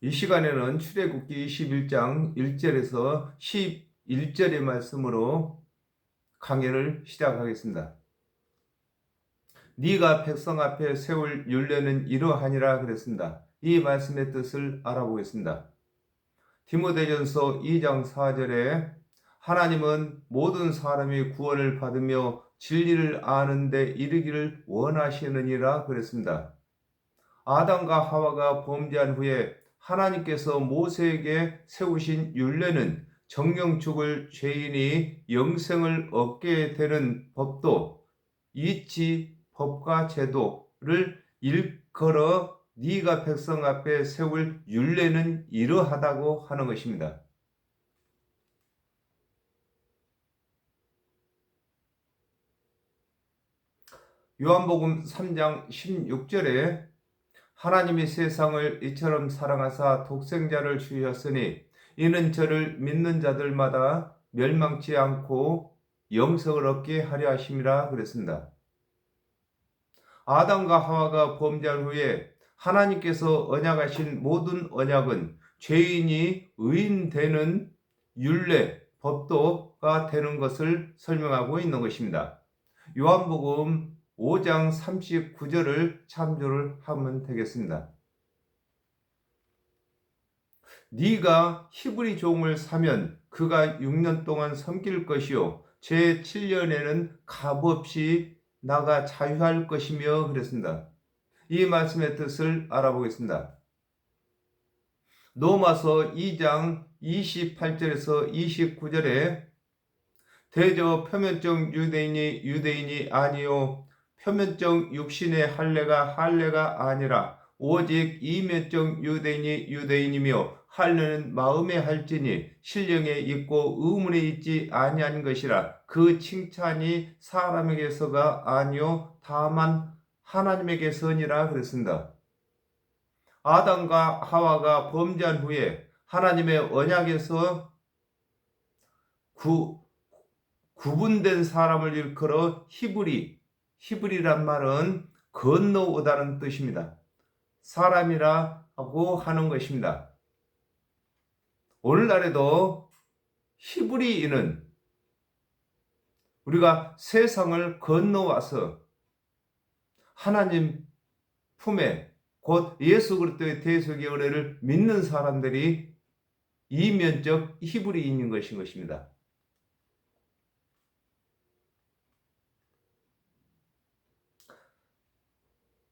이 시간에는 출애굽기 21장 1절에서 11절의 말씀으로 강해를 시작하겠습니다. 네가 백성 앞에 세울 율례는 이러하니라 그랬습니다. 이 말씀의 뜻을 알아보겠습니다. 디모데전서 2장 4절에 하나님은 모든 사람이 구원을 받으며 진리를 아는 데 이르기를 원하시느니라 그랬습니다. 아담과 하와가 범죄한 후에 하나님께서 모세에게 세우신 율례는 정령 죽을 죄인이 영생을 얻게 되는 법도 이치 법과 제도를 일컬어 네가 백성 앞에 세울 율례는 이러하다고 하는 것입니다. 요한복음 3장 16절에 하나님이 세상을 이처럼 사랑하사 독생자를 주셨으니 이는 저를 믿는 자들마다 멸망치 않고 영생을 얻게 하려 하심이라 그랬습니다. 아담과 하와가 범죄한 후에 하나님께서 언약하신 모든 언약은 죄인이 의인되는 율례, 법도가 되는 것을 설명하고 있는 것입니다. 요한복음 5장 39절을 참조를 하면 되겠습니다. 네가 히브리 종을 사면 그가 6년 동안 섬길 것이요 제 7년에는 값없이 나가 자유할 것이며 그랬습니다. 이 말씀의 뜻을 알아보겠습니다. 로마서 2장 28절에서 29절에 대저 표면적 유대인이 아니요 표면적 육신의 할례가 아니라 오직 이면적 유대인이며 할례는 마음에 할지니 신령에 있고 의문에 있지 아니한 것이라 그 칭찬이 사람에게서가 아니요 다만 하나님에게서니라 그랬습니다. 아담과 하와가 범죄한 후에 하나님의 언약에서 구분된 사람을 일컬어 히브리란 말은 건너오다는 뜻입니다. 사람이라고 하는 것입니다. 오늘날에도 히브리인은 우리가 세상을 건너와서 하나님 품에 곧 예수 그리스도의 대속의 은혜를 믿는 사람들이 이면적 히브리인인 것입니다.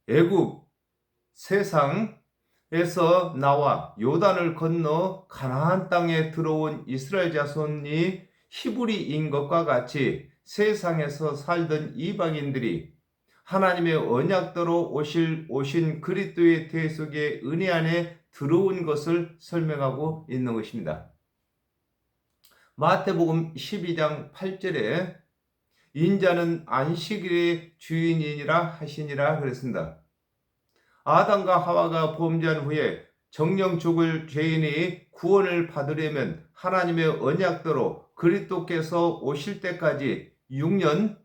애굽 세상에서 나와 요단을 건너 가나안 땅에 들어온 이스라엘 자손이 히브리인 것과 같이 세상에서 살던 이방인들이 하나님의 언약대로 오신 그리스도의 대속의 은혜 안에 들어온 것을 설명하고 있는 것입니다. 마태복음 12장 8절에 인자는 안식일의 주인이니라 하시니라 그랬습니다. 아담과 하와가 범죄한 후에 정령 죽을 죄인이 구원을 받으려면 하나님의 언약대로 그리스도께서 오실 때까지 6년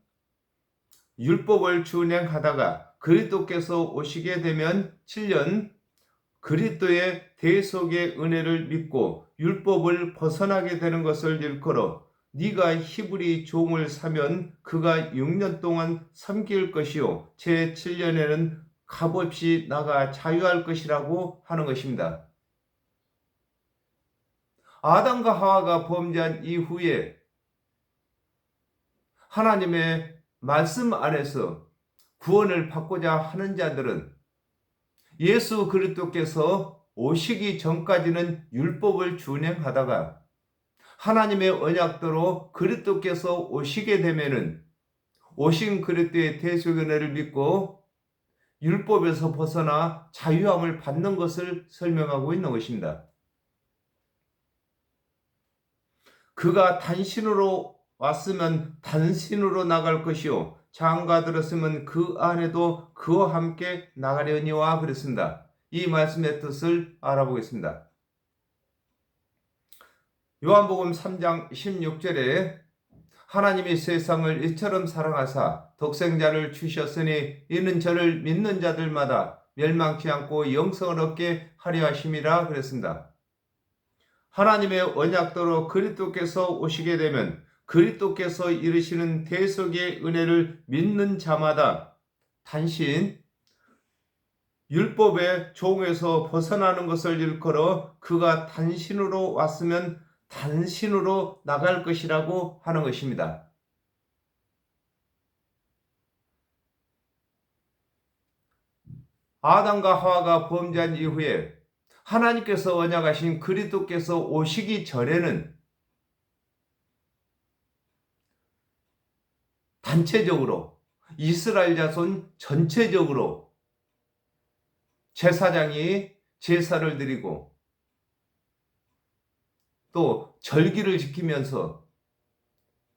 율법을 준행하다가 그리스도께서 오시게 되면 7년 그리스도의 대속의 은혜를 믿고 율법을 벗어나게 되는 것을 일컬어 네가 히브리 종을 사면 그가 6년 동안 섬길 것이요 제 7년에는 값없이 나가 자유할 것이라고 하는 것입니다. 아담과 하와가 범죄한 이후에 하나님의 말씀 안에서 구원을 받고자 하는 자들은 예수 그리스도께서 오시기 전까지는 율법을 준행하다가 하나님의 언약대로 그리스도께서 오시게 되면은 오신 그리스도의 대속의 은혜를 믿고 율법에서 벗어나 자유함을 받는 것을 설명하고 있는 것입니다. 그가 단신으로 왔으면 단신으로 나갈 것이요 장가 들었으면 그 안에도 그와 함께 나가려니와 그랬습니다. 이 말씀의 뜻을 알아보겠습니다. 요한복음 3장 16절에 하나님이 세상을 이처럼 사랑하사 독생자를 주셨으니 이는 저를 믿는 자들마다 멸망치 않고 영생을 얻게 하려 하심이라 그랬습니다. 하나님의 언약대로 그리스도께서 오시게 되면 그리스도께서 이루시는 대속의 은혜를 믿는 자마다 단신 율법의 종에서 벗어나는 것을 일컬어 그가 단신으로 왔으면 단신으로 나갈 것이라고 하는 것입니다. 아담과 하와가 범죄한 이후에 하나님께서 언약하신 그리스도께서 오시기 전에는 단체적으로 이스라엘 자손 전체적으로 제사장이 제사를 드리고 또 절기를 지키면서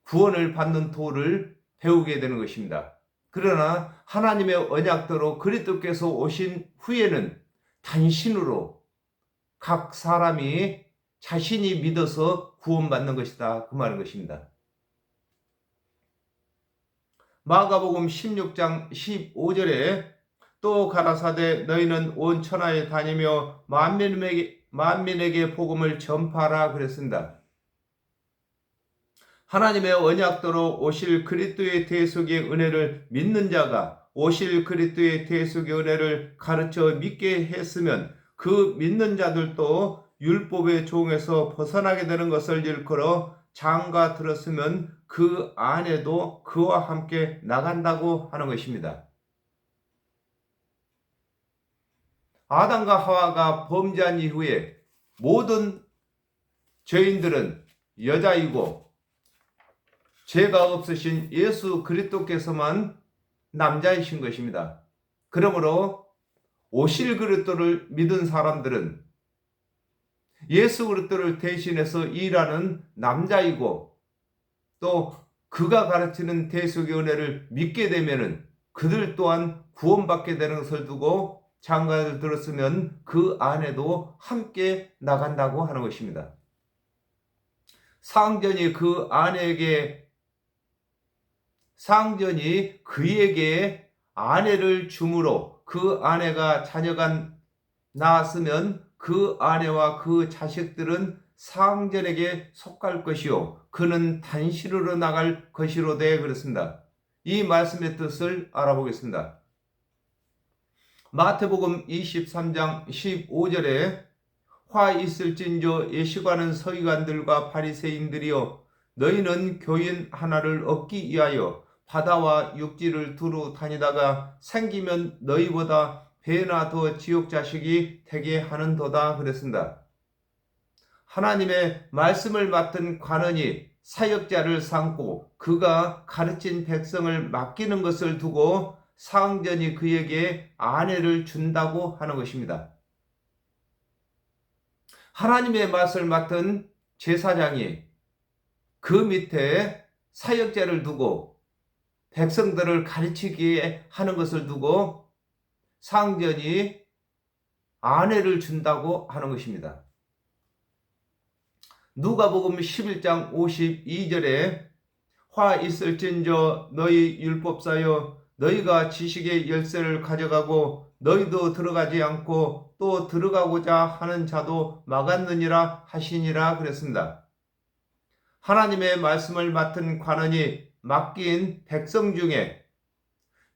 구원을 받는 도를 배우게 되는 것입니다. 그러나 하나님의 언약대로 그리스도께서 오신 후에는 단신으로 각 사람이 자신이 믿어서 구원받는 것이다, 그 말인 것입니다. 마가복음 16장 15절에 또 가라사대 너희는 온 천하에 다니며 만민에게 복음을 전파하라 그랬습니다. 하나님의 언약대로 오실 그리스도의 대속의 은혜를 믿는 자가 오실 그리스도의 대속의 은혜를 가르쳐 믿게 했으면 그 믿는 자들도 율법의 종에서 벗어나게 되는 것을 일컬어 장가 들었으면 그 안에도 그와 함께 나간다고 하는 것입니다. 아담과 하와가 범죄한 이후에 모든 죄인들은 여자이고 죄가 없으신 예수 그리스도께서만 남자이신 것입니다. 그러므로 오실 그리스도를 믿은 사람들은 예수 그리스도를 대신해서 일하는 남자이고 또 그가 가르치는 대속의 은혜를 믿게 되면은 그들 또한 구원받게 되는 것을 두고 장가를 들었으면 그 안에도 함께 나간다고 하는 것입니다. 상전이 그에게 아내를 주므로 그 아내가 자녀가 낳았으면 그 아내와 그 자식들은 상전에게 속할 것이요 그는 단신으로 나갈 것이로되 그렇습니다. 이 말씀의 뜻을 알아보겠습니다. 마태복음 23장 15절에 화 있을진저 예시관은 서기관들과 바리새인들이여 너희는 교인 하나를 얻기 위하여 바다와 육지를 두루 다니다가 생기면 너희보다 배나 더 지옥 자식이 되게 하는도다 그랬습니다. 하나님의 말씀을 맡은 관원이 사역자를 삼고 그가 가르친 백성을 맡기는 것을 두고 상전이 그에게 아내를 준다고 하는 것입니다. 하나님의 말씀을 맡은 제사장이 그 밑에 사역자를 두고 백성들을 가르치게 하는 것을 두고 상전이 아내를 준다고 하는 것입니다. 누가복음 11장 52절에 화 있을진저 너희 율법사여 너희가 지식의 열쇠를 가져가고 너희도 들어가지 않고 또 들어가고자 하는 자도 막았느니라 하시니라 그랬습니다. 하나님의 말씀을 맡은 관원이 맡긴 백성 중에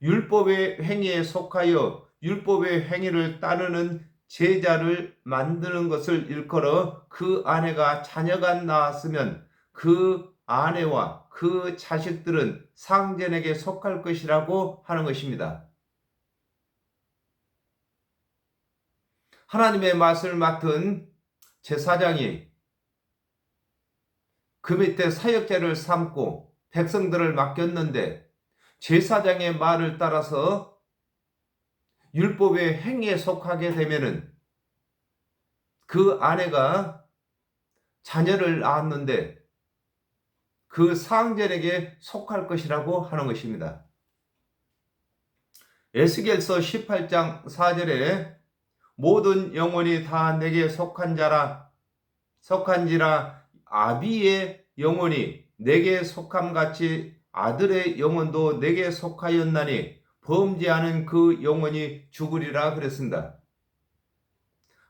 율법의 행위에 속하여 율법의 행위를 따르는 제자를 만드는 것을 일컬어 그 아내가 자녀가 낳았으면 그 아내와 그 자식들은 상전에게 속할 것이라고 하는 것입니다. 하나님의 말씀을 맡은 제사장이 그 밑에 사역자를 삼고 백성들을 맡겼는데 제사장의 말을 따라서 율법의 행위에 속하게 되면은 그 아내가 자녀를 낳았는데 그 상전에게 속할 것이라고 하는 것입니다. 에스겔서 18장 4절에 모든 영혼이 다 내게 속한지라 아비의 영혼이 내게 속함같이 아들의 영혼도 내게 속하였나니 범죄하는 그 영혼이 죽으리라 그랬습니다.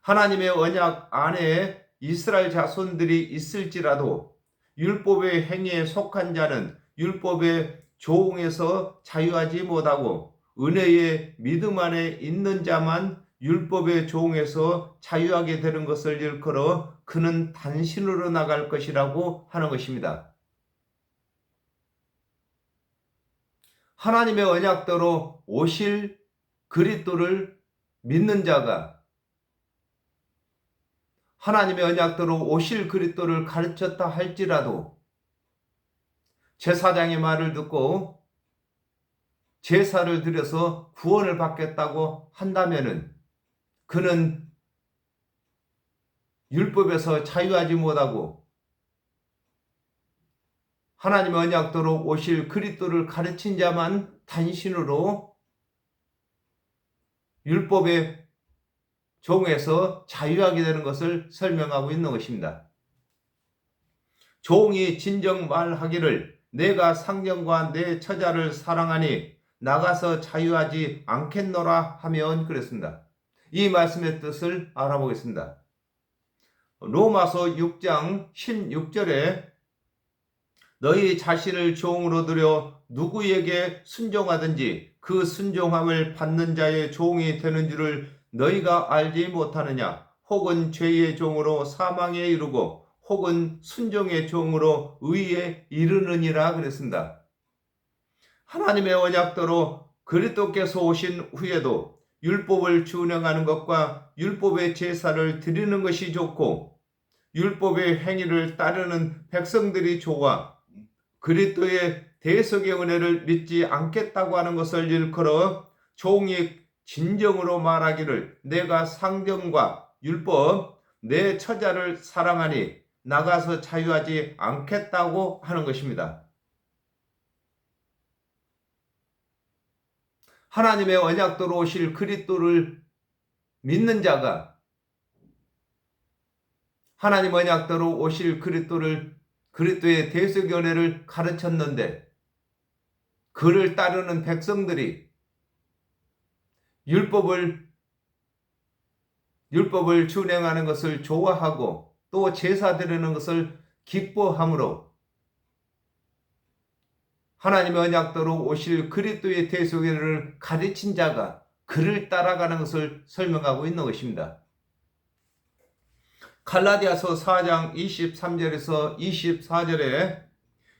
하나님의 언약 안에 이스라엘 자손들이 있을지라도 율법의 행위에 속한 자는 율법의 조응에서 자유하지 못하고 은혜의 믿음 안에 있는 자만 율법의 조응에서 자유하게 되는 것을 일컬어 그는 단신으로 나갈 것이라고 하는 것입니다. 하나님의 언약대로 오실 그리스도를 믿는 자가 하나님의 언약대로 오실 그리스도를 가르쳤다 할지라도 제사장의 말을 듣고 제사를 드려서 구원을 받겠다고 한다면은 그는 율법에서 자유하지 못하고 하나님의 언약대로 오실 그리스도를 가르친 자만 단신으로 율법의 종에서 자유하게 되는 것을 설명하고 있는 것입니다. 종이 진정 말하기를 내가 상전과 내 처자를 사랑하니 나가서 자유하지 않겠노라 하면 그랬습니다. 이 말씀의 뜻을 알아보겠습니다. 로마서 6장 16절에 너희 자신을 종으로 들여 누구에게 순종하든지 그 순종함을 받는 자의 종이 되는 줄을 너희가 알지 못하느냐? 혹은 죄의 종으로 사망에 이르고 혹은 순종의 종으로 의에 이르느니라 그랬습니다. 하나님의 언약대로 그리스도께서 오신 후에도 율법을 준행하는 것과 율법의 제사를 드리는 것이 좋고 율법의 행위를 따르는 백성들이 좋아 그리스도의 대속의 은혜를 믿지 않겠다고 하는 것을 일컬어 종이 진정으로 말하기를 내가 상전과 율법 내 처자를 사랑하니 나가서 자유하지 않겠다고 하는 것입니다. 하나님의 언약대로 오실 그리스도를 믿는 자가 하나님 언약대로 오실 그리스도의 대속의 은혜를 가르쳤는데 그를 따르는 백성들이 율법을 준행하는 것을 좋아하고 또 제사 드리는 것을 기뻐함으로 하나님의 언약대로 오실 그리스도의 대속의 은혜를 가르친 자가 그를 따라가는 것을 설명하고 있는 것입니다. 갈라디아서 4장 23절에서 24절에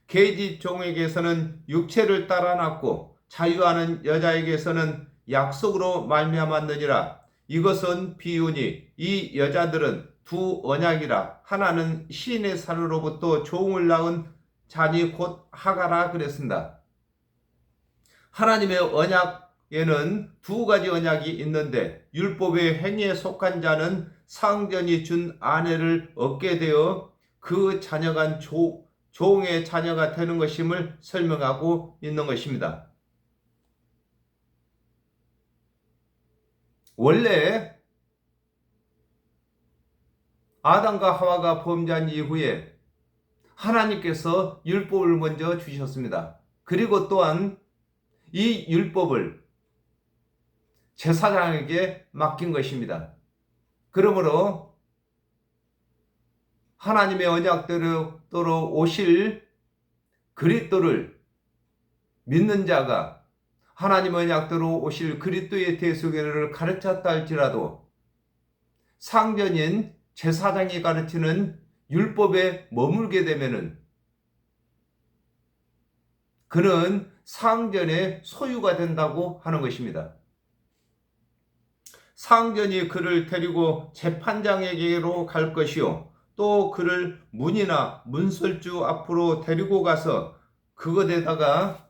계집 종에게서는 육체를 따라 낳고 자유하는 여자에게서는 약속으로 말미암았느니라. 이것은 비유니 이 여자들은 두 언약이라 하나는 시인의 산으로부터 종을 낳은 자니 곧 하가라 그랬습니다. 하나님의 언약에는 두 가지 언약이 있는데 율법의 행위에 속한 자는 상전이 준 아내를 얻게 되어 그 자녀가 종의 자녀가 되는 것임을 설명하고 있는 것입니다. 원래 아담과 하와가 범죄한 이후에 하나님께서 율법을 먼저 주셨습니다. 그리고 또한 이 율법을 제사장에게 맡긴 것입니다. 그러므로 하나님의 언약대로 오실 그리스도를 믿는 자가 하나님의 언약대로 오실 그리스도의 대속의 은혜를 가르쳤다 할지라도 상전인 제사장이 가르치는 율법에 머물게 되면은 그는 상전의 소유가 된다고 하는 것입니다. 상전이 그를 데리고 재판장에게로 갈 것이요 또 그를 문이나 문설주 앞으로 데리고 가서 그것에다가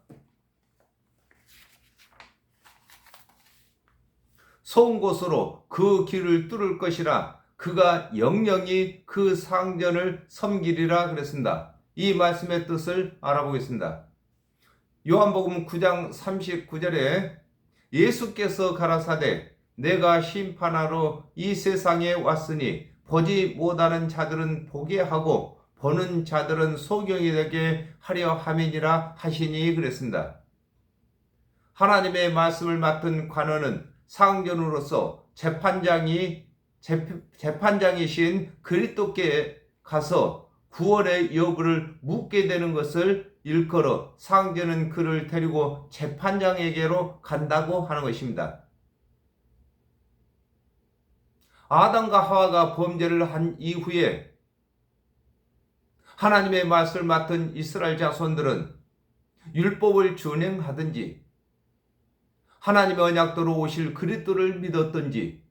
성 곳으로 그 길을 뚫을 것이라 그가 영영이 그 상전을 섬기리라 그랬습니다. 이 말씀의 뜻을 알아보겠습니다. 요한복음 9장 39절에 예수께서 가라사대 내가 심판하러 이 세상에 왔으니 보지 못하는 자들은 보게 하고 보는 자들은 소경이 되게 하려 함이니라 하시니 그랬습니다. 하나님의 말씀을 맡은 관원은 상전으로서 재판장이신 그리스도께 가서 구원의 여부를 묻게 되는 것을 일컬어 상전은 그를 데리고 재판장에게로 간다고 하는 것입니다. 아담과 하와가 범죄를 한 이후에 하나님의 말씀을 맡은 이스라엘 자손들은 율법을 준행하든지 하나님의 언약대로 오실 그리스도를 믿었든지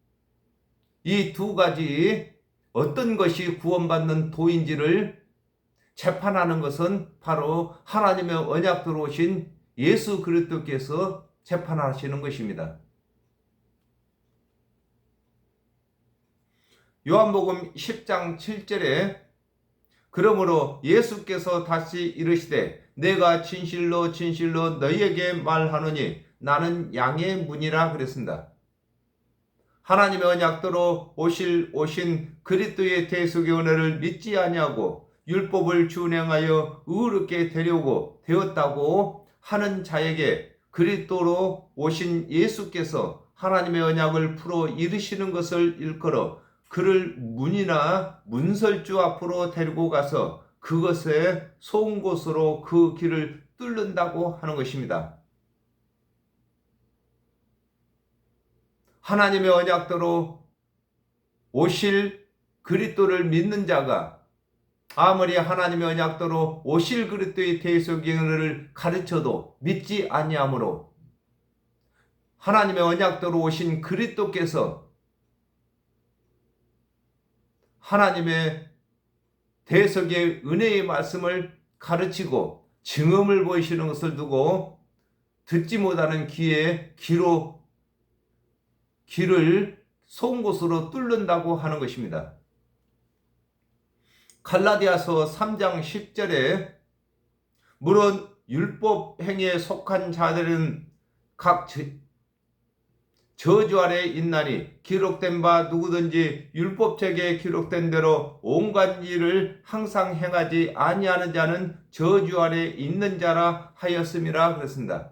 이 두 가지 어떤 것이 구원받는 도인지를 재판하는 것은 바로 하나님의 언약대로 오신 예수 그리스도께서 재판하시는 것입니다. 요한복음 10장 7절에 그러므로 예수께서 다시 이르시되 내가 진실로 진실로 너희에게 말하노니 나는 양의 문이라 그랬습니다. 하나님의 언약대로 오신 그리스도의 대속의 은혜를 믿지 아니하고 율법을 준행하여 의롭게 되려고 되었다고 하는 자에게 그리스도로 오신 예수께서 하나님의 언약을 풀어 이르시는 것을 일컬어 그를 문이나 문설주 앞으로 데리고 가서 그것에 속 곳으로 그 길을 뚫는다고 하는 것입니다. 하나님의 언약대로 오실 그리스도를 믿는 자가 아무리 하나님의 언약대로 오실 그리스도의 대속의 은혜를 가르쳐도 믿지 아니하므로 하나님의 언약대로 오신 그리스도께서 하나님의 대속의 은혜의 말씀을 가르치고 증언을 보이시는 것을 두고 듣지 못하는 귀에 길을 속 곳으로 뚫는다고 하는 것입니다. 갈라디아서 3장 10절에 물론 율법 행위에 속한 자들은 각 저주 아래 있나니 기록된 바 누구든지 율법책에 기록된 대로 온갖 일을 항상 행하지 아니하는 자는 저주 아래 있는 자라 하였음이라 그랬습니다.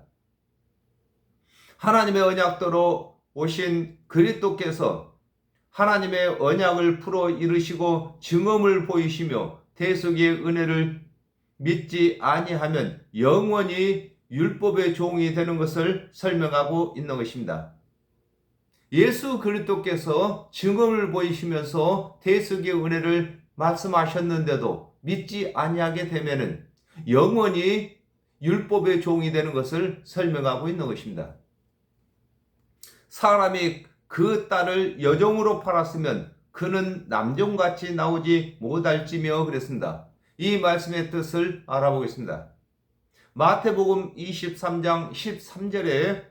하나님의 언약대로 오신 그리스도께서 하나님의 언약을 풀어 이루시고 증언을 보이시며 대속의 은혜를 믿지 아니하면 영원히 율법의 종이 되는 것을 설명하고 있는 것입니다. 예수 그리스도께서 증언을 보이시면서 대속의 은혜를 말씀하셨는데도 믿지 아니하게 되면은 영원히 율법의 종이 되는 것을 설명하고 있는 것입니다. 사람이 그 딸을 여종으로 팔았으면 그는 남종같이 나오지 못할지며 그랬습니다. 이 말씀의 뜻을 알아보겠습니다. 마태복음 23장 13절에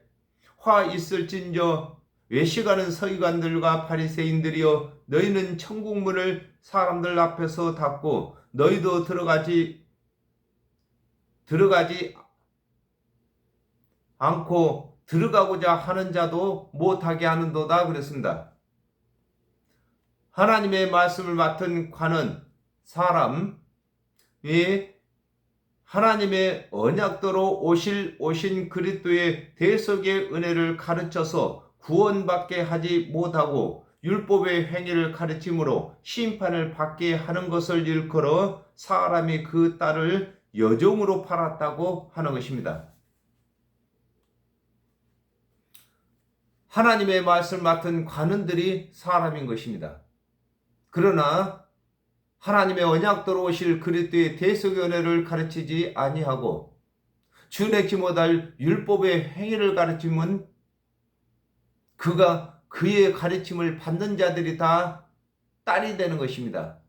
화 있을진저 외식하는 서기관들과 바리새인들이여 너희는 천국문을 사람들 앞에서 닫고 너희도 들어가지 않고 들어가고자 하는 자도 못하게 하는도다 그랬습니다. 하나님의 말씀을 맡은 관은 사람이 하나님의 언약대로 오신 그리스도의 대속의 은혜를 가르쳐서 구원받게 하지 못하고 율법의 행위를 가르침으로 심판을 받게 하는 것을 일컬어 사람이 그 딸을 여종으로 팔았다고 하는 것입니다. 하나님의 말씀을 맡은 관원들이 사람인 것입니다. 그러나 하나님의 언약대로 오실 그리스도의 대속의 은혜를 가르치지 아니하고 준행치 못할 율법의 행위를 가르치면 그의 가르침을 받는 자들이 다 딸이 되는 것입니다.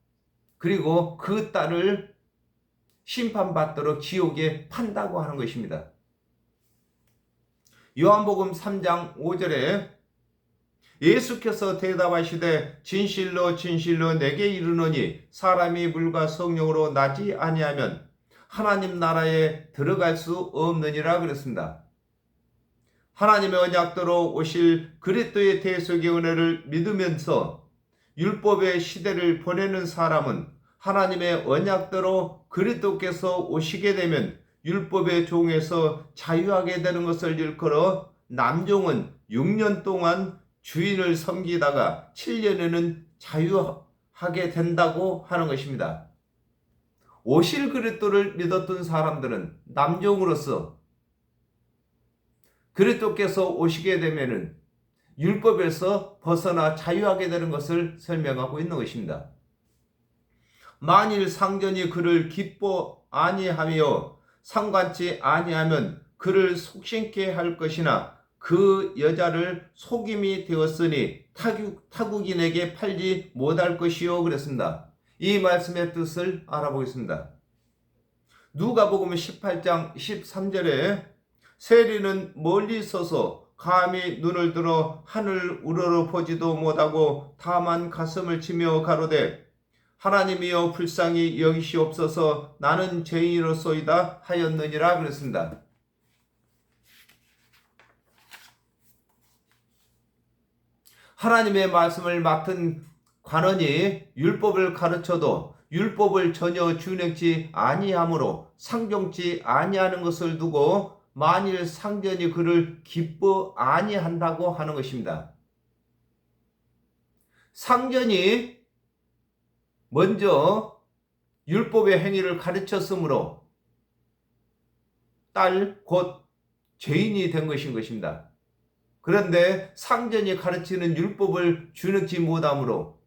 그리고 그 딸을 심판받도록 지옥에 판다고 하는 것입니다. 요한복음 3장 5절에 예수께서 대답하시되 진실로 진실로 내게 이르노니 사람이 물과 성령으로 나지 아니하면 하나님 나라에 들어갈 수 없느니라 그랬습니다. 하나님의 언약대로 오실 그리스도의 대속의 은혜를 믿으면서 율법의 시대를 보내는 사람은 하나님의 언약대로 그리스도께서 오시게 되면 율법의 종에서 자유하게 되는 것을 일컬어 남종은 6년 동안 주인을 섬기다가 7년에는 자유하게 된다고 하는 것입니다. 오실 그리스도를 믿었던 사람들은 남종으로서 그리스도께서 오시게 되면은 율법에서 벗어나 자유하게 되는 것을 설명하고 있는 것입니다. 만일 상전이 그를 기뻐 아니하며 상관치 아니하면 그를 속신케 할 것이나 그 여자를 속임이 되었으니 타국인에게 팔지 못할 것이요 그랬습니다. 이 말씀의 뜻을 알아보겠습니다. 누가복음 18장 13절에 세리는 멀리 서서 감히 눈을 들어 하늘 우러러 보지도 못하고 다만 가슴을 치며 가로되 하나님이여 불쌍히 여기시옵소서 나는 죄인으로소이다 하였느니라 그랬습니다. 하나님의 말씀을 맡은 관원이 율법을 가르쳐도 율법을 전혀 준행치 아니하므로 상종치 아니하는 것을 두고 만일 상전이 그를 기뻐 아니한다고 하는 것입니다. 상전이 먼저 율법의 행위를 가르쳤으므로 딸 곧 죄인이 된 것입니다. 그런데 상전이 가르치는 율법을 준행치 못하므로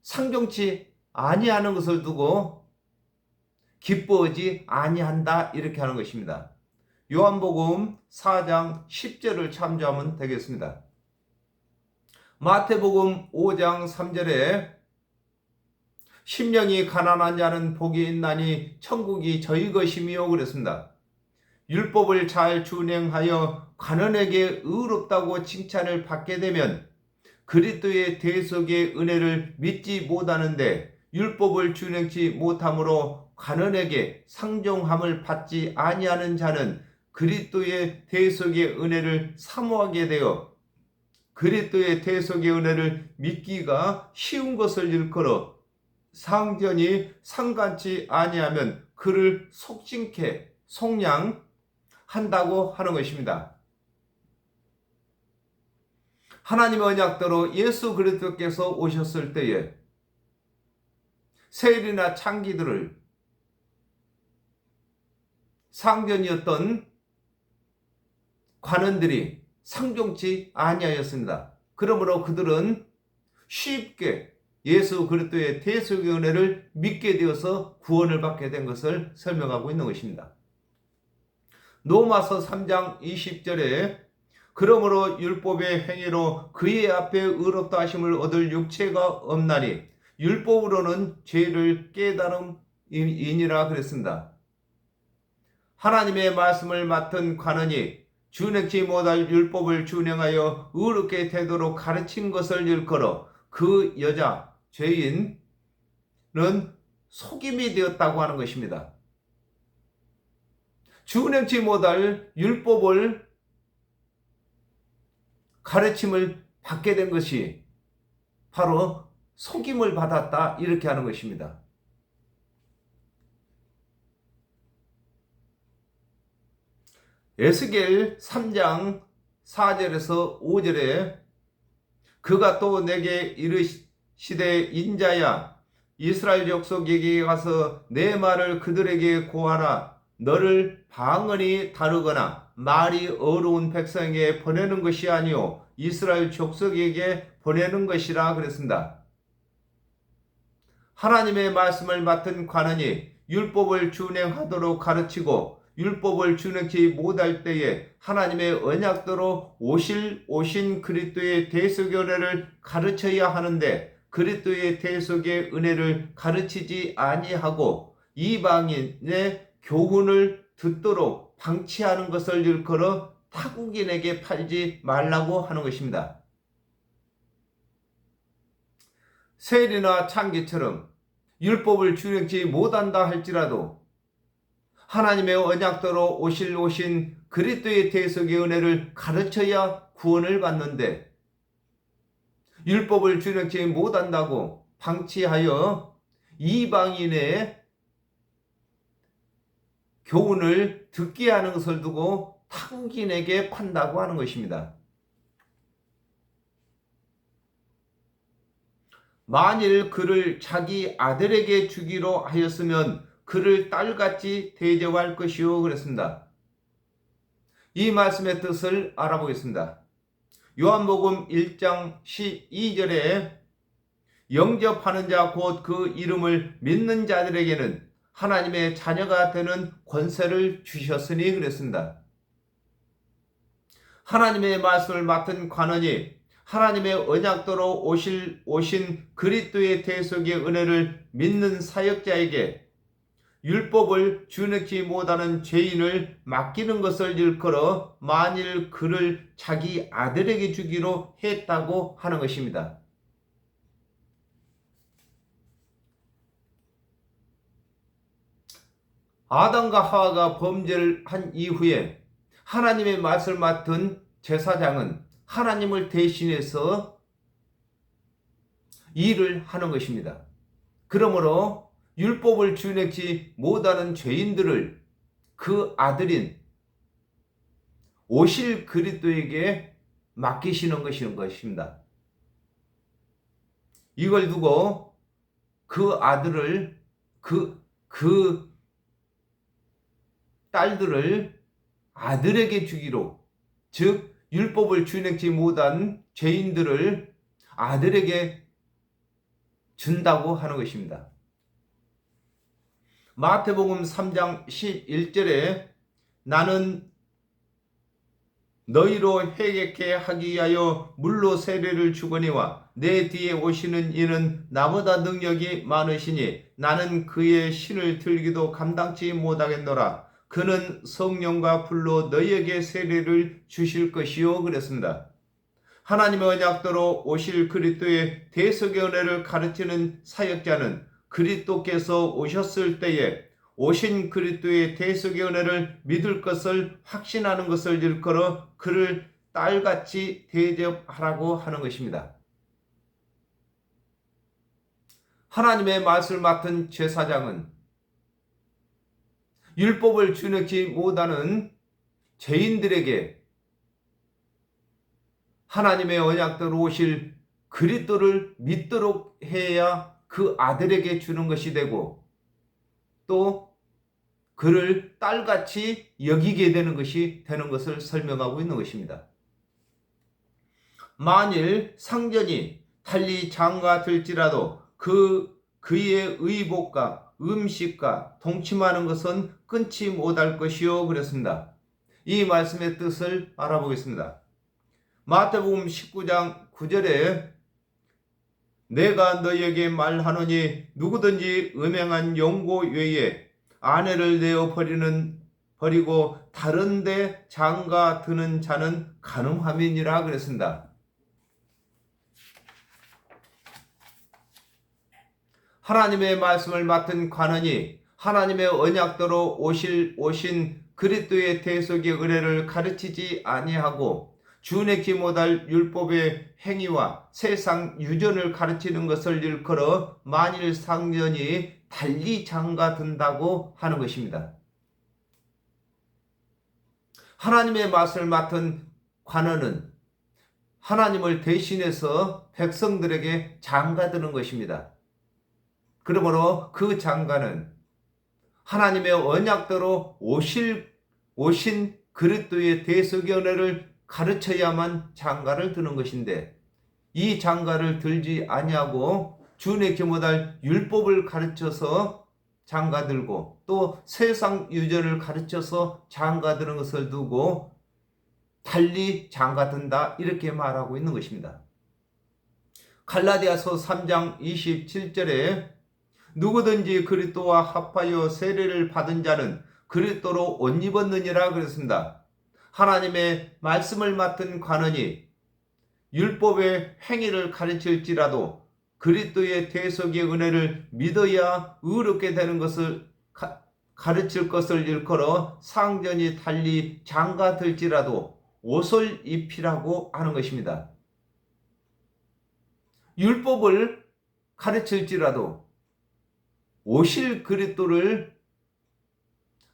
상종치 아니하는 것을 두고 기뻐하지 아니한다 이렇게 하는 것입니다. 요한복음 4장 10절을 참조하면 되겠습니다. 마태복음 5장 3절에 심령이 가난한 자는 복이 있나니 천국이 저희 것이며 그랬습니다. 율법을 잘 준행하여 관원에게 의롭다고 칭찬을 받게 되면 그리스도의 대속의 은혜를 믿지 못하는데 율법을 준행치 못함으로 관원에게 상종함을 받지 아니하는 자는 그리스도의 대속의 은혜를 사모하게 되어 그리스도의 대속의 은혜를 믿기가 쉬운 것을 일컬어 상전이 상관치 아니하면 그를 속신케 속량한다고 하는 것입니다. 하나님의 언약대로 예수 그리스도께서 오셨을 때에 세일이나 창기들을 상전이었던 관원들이 상종치 아니하였습니다. 그러므로 그들은 쉽게 예수 그리스도의 대속의 은혜를 믿게 되어서 구원을 받게 된 것을 설명하고 있는 것입니다. 로마서 3장 20절에 그러므로 율법의 행위로 그의 앞에 의롭다 하심을 얻을 육체가 없나니 율법으로는 죄를 깨달음이니라 그랬습니다. 하나님의 말씀을 맡은 관원이 준행치 못할 율법을 준행하여 의롭게 되도록 가르친 것을 일컬어 그 여자 죄인은 속임이 되었다고 하는 것입니다. 준행치 못할 율법을 가르침을 받게 된 것이 바로 속임을 받았다 이렇게 하는 것입니다. 에스겔 3장 4절에서 5절에 그가 또 내게 이르시되 인자야 이스라엘 족속에게 가서 내 말을 그들에게 고하라 너를 방언이 다르거나 말이 어려운 백성에게 보내는 것이 아니요 이스라엘 족속에게 보내는 것이라 그랬습니다. 하나님의 말씀을 맡은 관원이 율법을 준행하도록 가르치고 율법을 준행치 못할 때에 하나님의 언약대로 오신 그리스도의 대속의 은혜를 가르쳐야 하는데 그리스도의 대속의 은혜를 가르치지 아니하고 이방인의 교훈을 듣도록 방치하는 것을 일컬어 타국인에게 팔지 말라고 하는 것입니다. 세일이나 창기처럼 율법을 준행치 못한다 할지라도 하나님의 언약대로 오신 그리스도의 대속의 은혜를 가르쳐야 구원을 받는데 율법을 준행치 못한다고 방치하여 이방인의 교훈을 듣게 하는 것을 두고 탕진에게 판다고 하는 것입니다. 만일 그를 자기 아들에게 주기로 하였으면 그를 딸같이 대접할 것이요 그랬습니다. 이 말씀의 뜻을 알아보겠습니다. 요한복음 1장 12절에 영접하는 자 곧 그 이름을 믿는 자들에게는 하나님의 자녀가 되는 권세를 주셨으니 그랬습니다. 하나님의 말씀을 맡은 관원이 하나님의 언약도로 오신 그리스도의 대속의 은혜를 믿는 사역자에게 율법을 준행치 못하는 죄인을 맡기는 것을 일컬어 만일 그를 자기 아들에게 주기로 했다고 하는 것입니다. 아담과 하와가 범죄를 한 이후에 하나님의 말씀을 맡은 제사장은 하나님을 대신해서 일을 하는 것입니다. 그러므로 율법을 준행치 못하는 죄인들을 그 아들인 오실 그리스도에게 맡기시는 것입니다. 이걸 두고 그 아들을 그 딸들을 아들에게 주기로, 즉 율법을 준행치 못한 죄인들을 아들에게 준다고 하는 것입니다. 마태복음 3장 11절에 나는 너희로 회개케 하기 위하여 물로 세례를 주거니와 내 뒤에 오시는 이는 나보다 능력이 많으시니 나는 그의 신을 들기도 감당치 못하겠노라. 그는 성령과 불로 너희에게 세례를 주실 것이요 그랬습니다. 하나님의 언약대로 오실 그리스도의 대속의 은혜를 가르치는 사역자는 그리스도께서 오셨을 때에 오신 그리스도의 대속의 은혜를 믿을 것을 확신하는 것을 일컬어 그를 딸같이 대접하라고 하는 것입니다. 하나님의 말씀을 맡은 제사장은 율법을 준행치 못하는 죄인들에게 하나님의 언약대로 오실 그리스도를 믿도록 해야 그 아들에게 주는 것이 되고 또 그를 딸같이 여기게 되는 것을 설명하고 있는 것입니다. 만일 상전이 달리 장가 들지라도 그의 의복과 음식과 동침하는 것은 끊지 못할 것이요 그랬습니다. 이 말씀의 뜻을 알아보겠습니다. 마태복음 19장 9절에 내가 너희에게 말하노니 누구든지 음행한 용고 외에 아내를 내어 버리고 다른 데 장가 드는 자는 간음함이니라 그랬습니다. 하나님의 말씀을 맡은 관원이 하나님의 언약대로 오신 그리스도의 대속의 은혜를 가르치지 아니하고 준행치 못할 율법의 행위와 세상 유전을 가르치는 것을 일컬어 만일 상전이 달리 장가 든다고 하는 것입니다. 하나님의 말씀을 맡은 관원은 하나님을 대신해서 백성들에게 장가드는 것입니다. 그러므로 그 장가는 하나님의 언약대로 오신 그리스도의 대속의 은혜를 가르쳐야만 장가를 드는 것인데 이 장가를 들지 아니하고 준행치 못할 율법을 가르쳐서 장가들고 또 세상 유전을 가르쳐서 장가드는 것을 두고 달리 장가든다 이렇게 말하고 있는 것입니다. 갈라디아서 3장 27절에 누구든지 그리스도와 합하여 세례를 받은 자는 그리스도로 옷 입었느니라 그랬습니다. 하나님의 말씀을 맡은 관원이 율법의 행위를 가르칠지라도 그리스도의 대속의 은혜를 믿어야 의롭게 되는 것을 가르칠 것을 일컬어 상전이 달리 장가들지라도 옷을 입히라고 하는 것입니다. 율법을 가르칠지라도 오실 그리스도를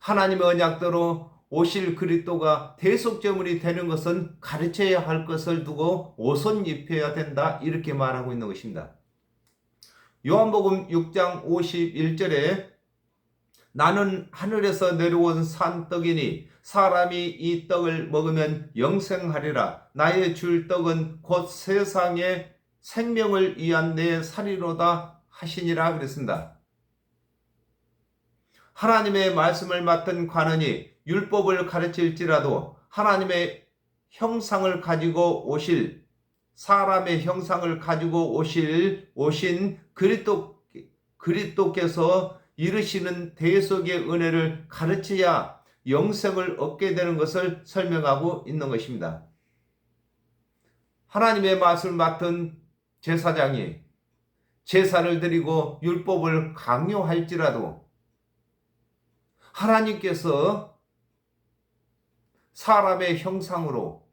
하나님의 언약대로 오실 그리스도가 대속제물이 되는 것은 가르쳐야 할 것을 두고 옷은 입혀야 된다, 이렇게 말하고 있는 것입니다. 요한복음 6장 51절에 나는 하늘에서 내려온 산떡이니 사람이 이 떡을 먹으면 영생하리라. 나의 줄 떡은 곧 세상의 생명을 위한 내 살이로다 하시니라 그랬습니다. 하나님의 말씀을 맡은 관원이 율법을 가르칠지라도 하나님의 형상을 가지고 오실, 사람의 형상을 가지고 오신 그리스도께서 이르시는 대속의 은혜를 가르쳐야 영생을 얻게 되는 것을 설명하고 있는 것입니다. 하나님의 말씀을 맡은 제사장이 제사를 드리고 율법을 강요할지라도 하나님께서 사람의 형상으로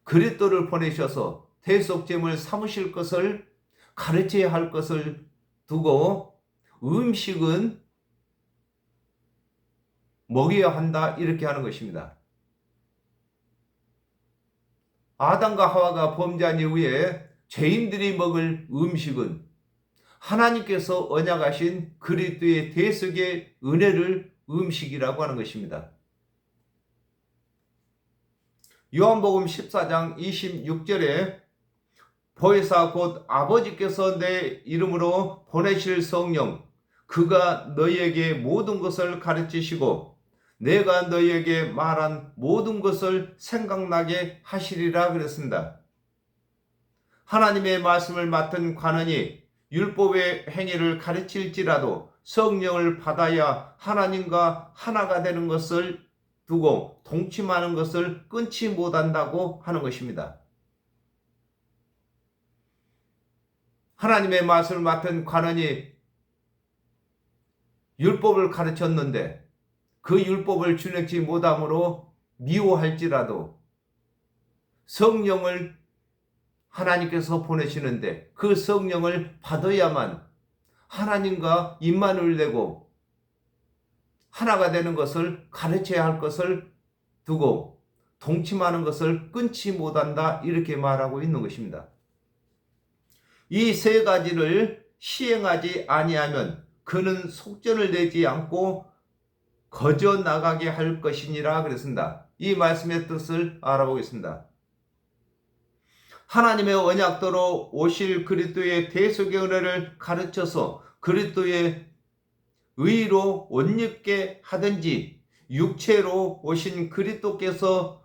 그리스도를 보내셔서 대속제물 삼으실 것을 가르쳐야 할 것을 두고 음식은 먹여야 한다, 이렇게 하는 것입니다. 아담과 하와가 범죄한 이후에 죄인들이 먹을 음식은 하나님께서 언약하신 그리스도의 대속의 은혜를 음식이라고 하는 것입니다. 요한복음 14장 26절에 보혜사 곧 아버지께서 내 이름으로 보내실 성령 그가 너희에게 모든 것을 가르치시고 내가 너희에게 말한 모든 것을 생각나게 하시리라 그랬습니다. 하나님의 말씀을 맡은 관원이 율법의 행위를 가르칠지라도 성령을 받아야 하나님과 하나가 되는 것을 두고 동침하는 것을 끊지 못한다고 하는 것입니다. 하나님의 말씀을 맡은 관원이 율법을 가르쳤는데 그 율법을 준행치 못함으로 미워할지라도 성령을 하나님께서 보내시는데 그 성령을 받아야만 하나님과 임만을 내고 하나가 되는 것을 가르쳐야 할 것을 두고 동침하는 것을 끊지 못한다, 이렇게 말하고 있는 것입니다. 이 세 가지를 시행하지 아니하면 그는 속전을 내지 않고 거저 나가게 할 것이니라 그랬습니다. 이 말씀의 뜻을 알아보겠습니다. 하나님의 언약대로 오실 그리스도의 대속의 은혜를 가르쳐서 그리스도의 의로 옷 입게 하든지 육체로 오신 그리스도께서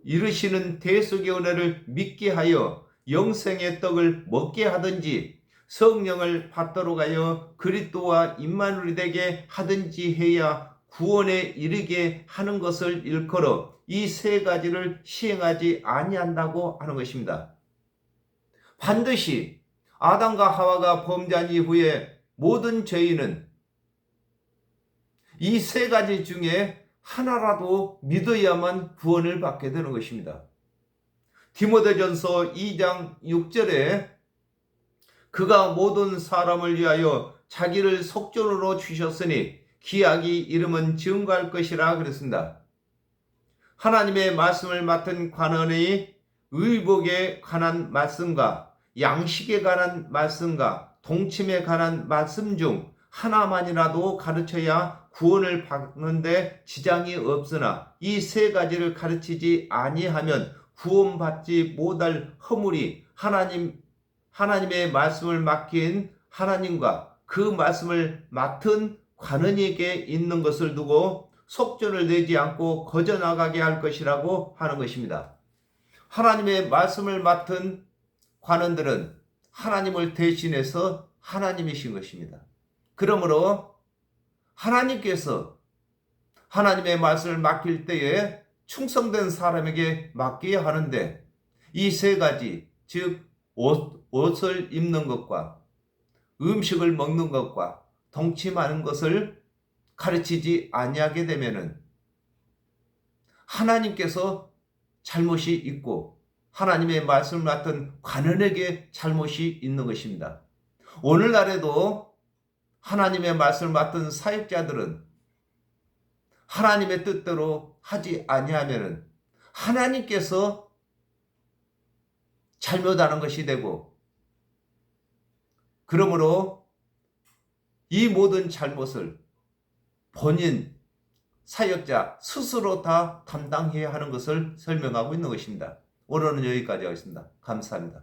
이루시는 대속의 은혜를 믿게 하여 영생의 떡을 먹게 하든지 성령을 받도록 하여 그리스도와 임마누엘이 되게 하든지 해야 구원에 이르게 하는 것을 일컬어 이 세 가지를 시행하지 아니한다고 하는 것입니다. 반드시 아담과 하와가 범죄한 이후에 모든 죄인은 이 세 가지 중에 하나라도 믿어야만 구원을 받게 되는 것입니다. 디모데전서 2장 6절에 그가 모든 사람을 위하여 자기를 속전으로 주셨으니 기약이 이름은 증거할 것이라 그랬습니다. 하나님의 말씀을 맡은 관원의 의복에 관한 말씀과 양식에 관한 말씀과 동침에 관한 말씀 중 하나만이라도 가르쳐야 구원을 받는데 지장이 없으나 이 세 가지를 가르치지 아니하면 구원받지 못할 허물이 하나님의 말씀을 맡긴 하나님과 그 말씀을 맡은 관원에게 있는 것을 두고 속전을 내지 않고 거저 나가게 할 것이라고 하는 것입니다. 하나님의 말씀을 맡은 관원들은 하나님을 대신해서 하나님이신 것입니다. 그러므로 하나님께서 하나님의 말씀을 맡길 때에 충성된 사람에게 맡겨야 하는데 이 세 가지, 즉 옷을 입는 것과 음식을 먹는 것과 동침하는 것을 가르치지 아니하게 되면은 하나님께서 잘못이 있고 하나님의 말씀을 맡은 관원에게 잘못이 있는 것입니다. 오늘날에도 하나님의 말씀을 맡은 사역자들은 하나님의 뜻대로 하지 아니하면은 하나님께서 잘못하는 것이 되고, 그러므로 이 모든 잘못을 본인, 사역자 스스로 다 담당해야 하는 것을 설명하고 있는 것입니다. 오늘은 여기까지 하겠습니다. 감사합니다.